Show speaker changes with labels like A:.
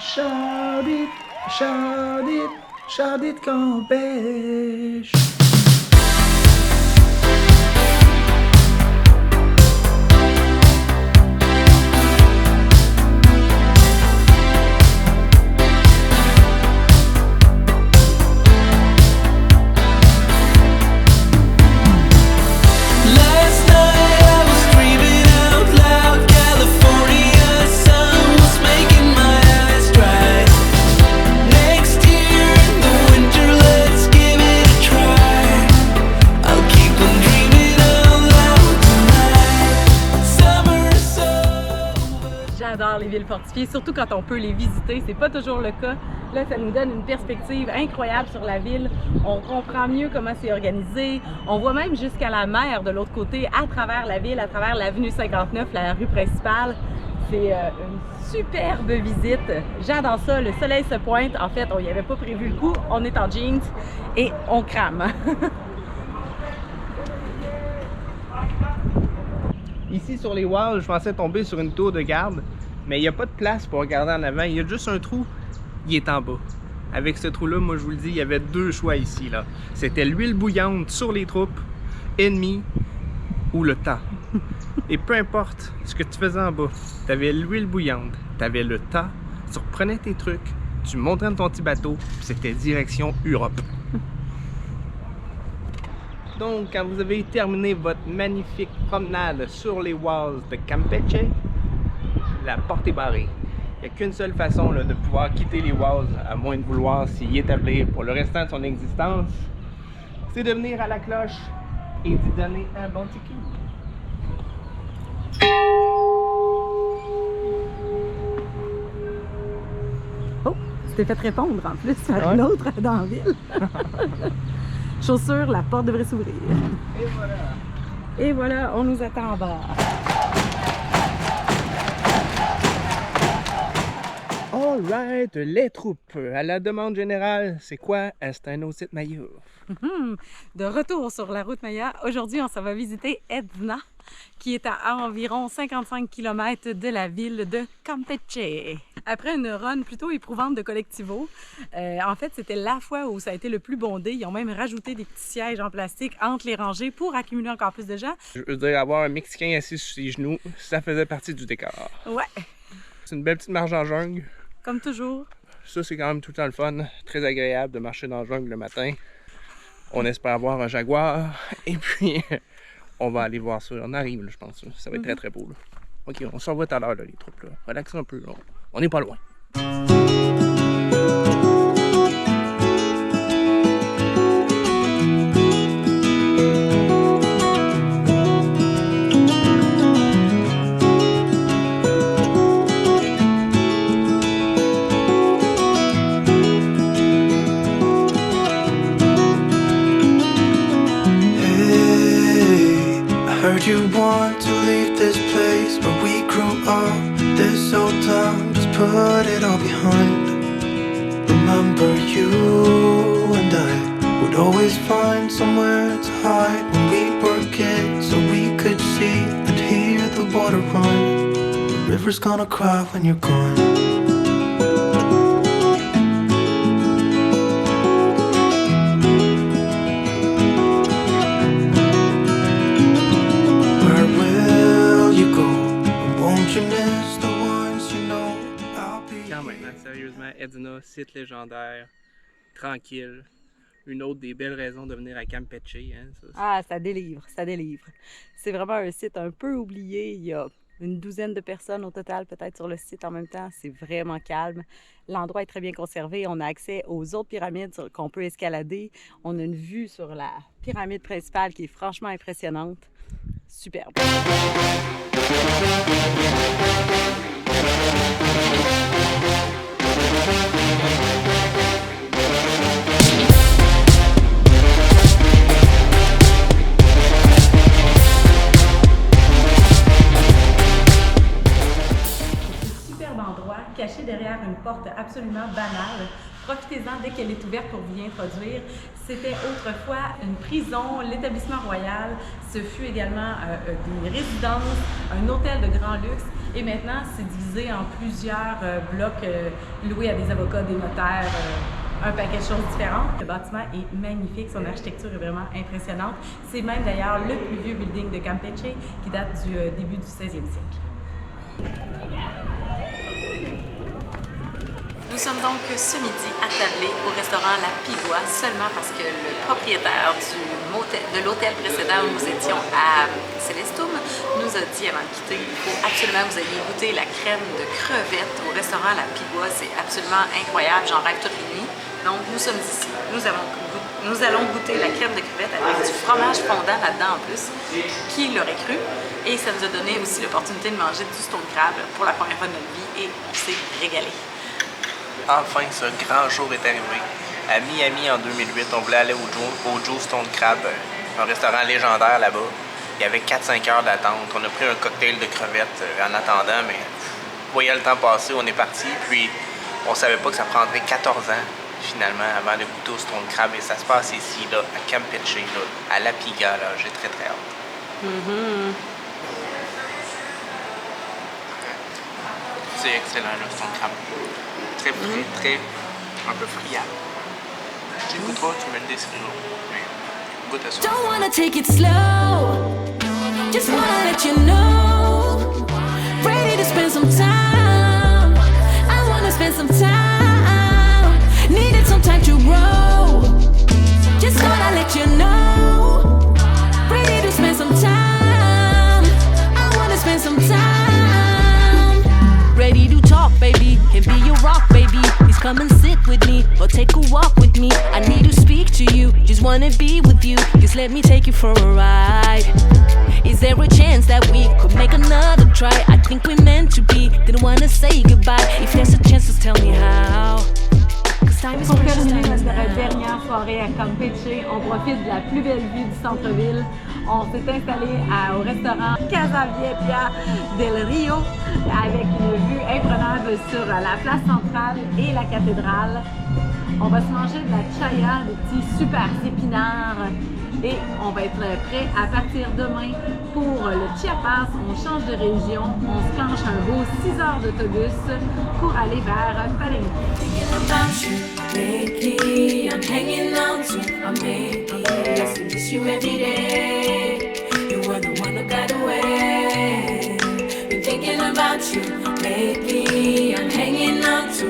A: shout it Campêche.
B: J'adore les villes fortifiées, surtout quand on peut les visiter. C'est pas toujours le cas. Là, ça nous donne une perspective incroyable sur la ville. On comprend mieux comment c'est organisé. On voit même jusqu'à la mer de l'autre côté, à travers la ville, à travers l'avenue 59, la rue principale. C'est une superbe visite. J'adore ça. Le soleil se pointe. En fait, on n'y avait pas prévu le coup. On est en jeans et on crame.
A: Ici sur les walls, je pensais tomber sur une tour de garde, mais il n'y a pas de place pour regarder en avant. Il y a juste un trou, il est en bas. Avec ce trou-là, moi je vous le dis, il y avait deux choix ici. C'était l'huile bouillante sur les troupes ennemies ou le tas. Et peu importe ce que tu faisais en bas, tu avais l'huile bouillante, tu avais le tas, tu reprenais tes trucs, tu montais dans ton petit bateau, puis c'était direction Europe. Donc, quand vous avez terminé votre magnifique promenade sur les walls de Campeche, la porte est barrée. Il n'y a qu'une seule façon de pouvoir quitter les walls, à moins de vouloir s'y établir pour le restant de son existence, c'est de venir à la cloche et d'y donner un bon petit coup.
B: Oh, tu t'es fait répondre en plus par une autre dans la ville. Chaussure, la porte devrait s'ouvrir.
A: Et voilà.
B: Et voilà, on nous attend en bas.
A: Alright, les troupes. À la demande générale, c'est quoi? C'est un autre site Maya.
B: De retour sur la route Maya, aujourd'hui on s'en va visiter Edna, qui est à environ 55 km de la ville de Campeche. Après une run plutôt éprouvante de collectivo, en fait c'était la fois où ça a été le plus bondé. Ils ont même rajouté des petits sièges en plastique entre les rangées pour accumuler encore plus de gens.
A: Je veux dire, avoir un Mexicain assis sur ses genoux, ça faisait partie du décor.
B: Ouais.
A: C'est une belle petite marche en jungle.
B: Comme toujours.
A: Ça, c'est quand même tout le temps le fun. Très agréable de marcher dans la jungle le matin. On espère avoir un jaguar. Et puis, on va aller voir ça. On arrive, là, je pense. Ça va être très, très beau. Là. OK, on s'en va tout à l'heure, les troupes. Là. Relaxez un peu. Là. On n'est pas loin.
C: You want to leave this place where we grew up, this old town, just put it all behind. Remember you and I would always find somewhere to hide when we were kids, so we could see and hear the water run. The river's gonna cry when you're gone.
A: Sérieusement, Edna, site légendaire, tranquille. Une autre des belles raisons de venir à Campeche. Hein, ça.
B: Ah, ça délivre, ça délivre. C'est vraiment un site un peu oublié. Il y a une douzaine de personnes au total peut-être sur le site en même temps. C'est vraiment calme. L'endroit est très bien conservé. On a accès aux autres pyramides qu'on peut escalader. On a une vue sur la pyramide principale qui est franchement impressionnante. Superbe. Caché derrière une porte absolument banale. Profitez-en dès qu'elle est ouverte pour vous y introduire. C'était autrefois une prison, l'établissement royal. Ce fut également des résidences, un hôtel de grand luxe. Et maintenant, c'est divisé en plusieurs blocs loués à des avocats, des notaires, un paquet de choses différentes. Le bâtiment est magnifique, son architecture est vraiment impressionnante. C'est même d'ailleurs le plus vieux building de Campeche qui date du début du 16e siècle. Nous sommes donc ce midi attablés au restaurant La Pigua seulement parce que le propriétaire de l'hôtel précédent où nous étions à Celestum nous a dit avant de quitter il faut absolument que vous ayez goûté la crème de crevettes au restaurant La Pigua. C'est absolument incroyable, j'en rêve toutes les nuits. Donc nous sommes ici, nous allons goûter la crème de crevettes avec du fromage fondant là-dedans en plus. Qui l'aurait cru? Et ça nous a donné aussi l'opportunité de manger du stone crab pour la première fois de notre vie et on s'est régalé.
A: Enfin, ce grand jour est arrivé. À Miami, en 2008, on voulait aller au Joe Stone Crab, un restaurant légendaire là-bas. Il y avait 4-5 heures d'attente. On a pris un cocktail de crevettes en attendant, mais voyant le temps passer, on est parti. Puis, on savait pas que ça prendrait 14 ans, finalement, avant de goûter au Stone Crab. Et ça se passe ici, là, à Campeche, là, à La Piga, là. J'ai très, très hâte. C'est excellent, le Stone Crab. Très frais, très un peu friable. Tu le goûteras, tu me le décriras. Goûte à ça.
D: Don't wanna take it slow. Just wanna let you know. Ready to spend some time. I wanna spend some time. Needed some time to grow. Just wanna let you know. Ready to spend some time. I wanna spend some time. Ready to talk, baby. Can be your rock, baby. Please come and sit with me or take a walk with me. I need to speak to you. Just wanna be with you. Just let me take you for a ride. Is there a chance that we could make another try? I think we're meant to be. Didn't wanna say goodbye. If there's a chance, just tell me how.
B: Pour terminer notre dernière soirée à Campeche, on profite de la plus belle vue du centre-ville. On s'est installé au restaurant Casa Vieja del Rio avec une vue imprenable sur la place centrale et la cathédrale. On va se manger de la chaya, des petits super épinards et on va être prêt à partir demain pour le Chiapas. On change de région, on se planche un beau 6 heures d'autobus pour aller vers Palenque.
D: Lately, I'm hanging on to a maybe. I still miss you every day. You were the one who got away. Been thinking about you lately. I'm hanging on to